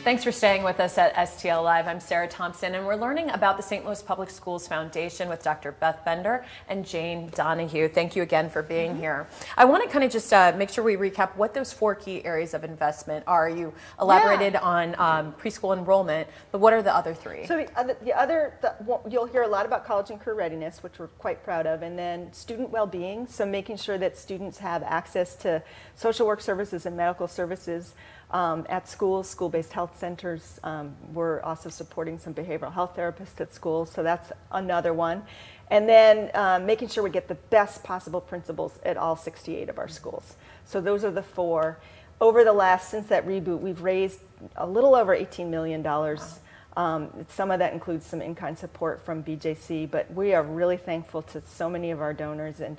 Thanks for staying with us at STL Live. I'm Sarah Thompson, and we're learning about the St. Louis Public Schools Foundation with Dr. Beth Bender and Jane Donahue. Thank you again for being here. I want to kind of just make sure we recap what those 4 key areas of investment are. You elaborated on preschool enrollment, but what are the other 3? So you'll hear a lot about college and career readiness, which we're quite proud of, and then student well-being, so making sure that students have access to social work services and medical services at schools, school-based health centers. We're also supporting some behavioral health therapists at schools, so that's another one. And then making sure we get the best possible principals at all 68 of our schools. So those are the 4. Since that reboot, we've raised a little over $18 million. Some of that includes some in-kind support from BJC, but we are really thankful to so many of our donors, and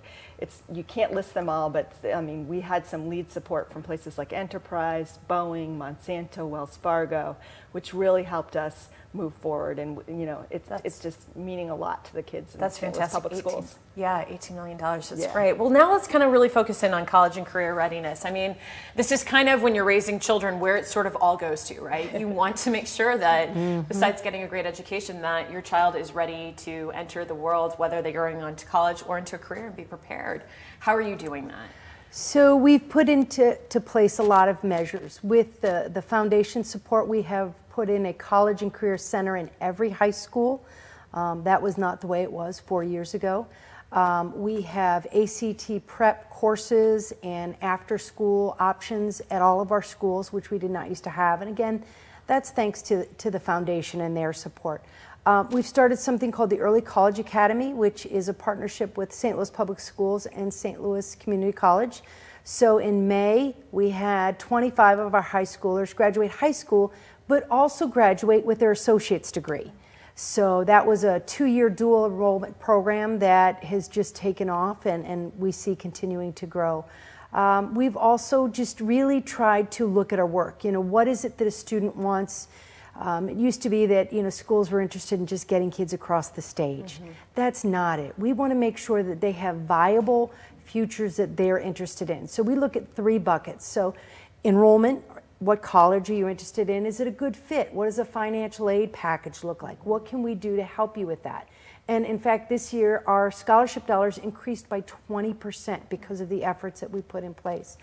you can't list them all, but I mean, we had some lead support from places like Enterprise, Boeing, Monsanto, Wells Fargo, which really helped us move forward, and it's just meaning a lot to the kids in That's St. Louis fantastic. public schools. Yeah, $18 million, that's great. Well, now let's kind of really focus in on college and career readiness. I mean, this is kind of when you're raising children where it sort of all goes to, right? You want to make sure that besides getting a great education, that your child is ready to enter the world, whether they're going on to college or into a career, and be prepared. How are you doing that? So we've put into place a lot of measures. With the foundation support, we have put in a college and career center in every high school. That was not the way it was 4 years ago. We have ACT prep courses and after-school options at all of our schools, which we did not used to have. And again, that's thanks to the foundation and their support. We've started something called the Early College Academy, which is a partnership with St. Louis Public Schools and St. Louis Community College. So in May, we had 25 of our high schoolers graduate high school, but also graduate with their associate's degree. So that was a 2-year dual enrollment program that has just taken off, and we see continuing to grow. We've also just really tried to look at our work. What is it that a student wants? It used to be that schools were interested in just getting kids across the stage. That's not it. We want to make sure that they have viable futures that they're interested in. So we look at 3 buckets. So enrollment, what college are you interested in? Is it a good fit? What does a financial aid package look like? What can we do to help you with that? And in fact, this year, our scholarship dollars increased by 20% because of the efforts that we put in place.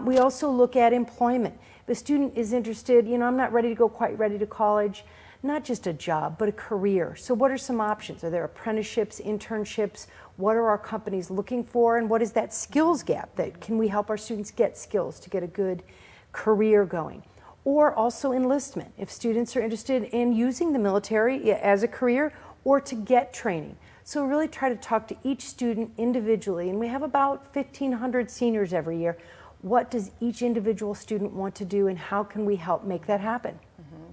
We also look at employment. If a student is interested, I'm not ready to go quite ready to college, not just a job, but a career. So what are some options? Are there apprenticeships, internships? What are our companies looking for? And what is that skills gap? That can we help our students get skills to get a good career going? Or also enlistment. If students are interested in using the military as a career or to get training. So we really try to talk to each student individually, and we have about 1,500 seniors every year. What does each individual student want to do, and how can we help make that happen?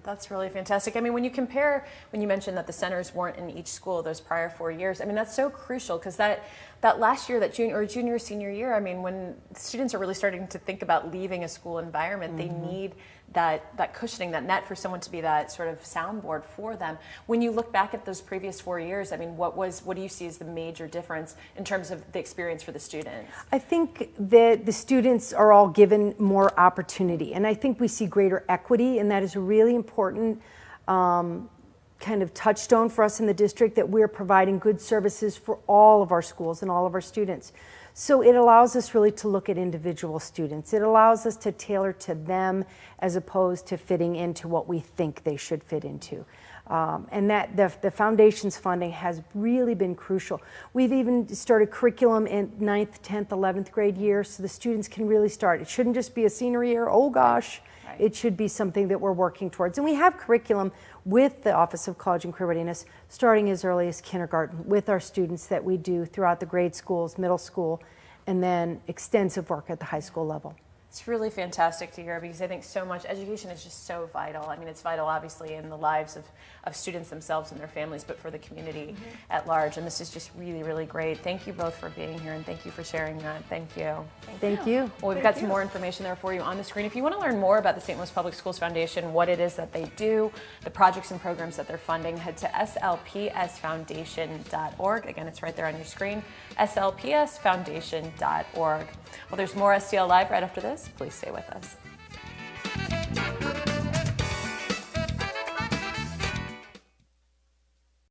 That's really fantastic. I mean, when you mentioned that the centers weren't in each school those prior 4 years, I mean, that's so crucial, because that last year, that junior, senior year, I mean, when students are really starting to think about leaving a school environment, they need that cushioning, that net for someone to be that sort of soundboard for them. When you look back at those previous 4 years, I mean, what do you see as the major difference in terms of the experience for the students? I think that the students are all given more opportunity, and I think we see greater equity, and that is a really important kind of touchstone for us in the district, that we're providing good services for all of our schools and all of our students. So it allows us really to look at individual students. It allows us to tailor to them as opposed to fitting into what we think they should fit into. And that the foundation's funding has really been crucial. We've even started curriculum in 9th, 10th, 11th grade year, so the students can really start. It shouldn't just be a senior year, oh gosh. Right. It should be something that we're working towards. And we have curriculum with the Office of College and Career Readiness starting as early as kindergarten with our students that we do throughout the grade schools, middle school, and then extensive work at the high school level. It's really fantastic to hear, because I think so much education is just so vital. I mean, it's vital obviously in the lives of students themselves and their families, but for the community at large. And this is just really, really great. Thank you both for being here, and thank you for sharing that. Thank you. Thank you. Well, we've got some more information there for you on the screen. If you want to learn more about the St. Louis Public Schools Foundation, what it is that they do, the projects and programs that they're funding, head to slpsfoundation.org. Again, it's right there on your screen, slpsfoundation.org. Well, there's more STL Live right after this. Please stay with us.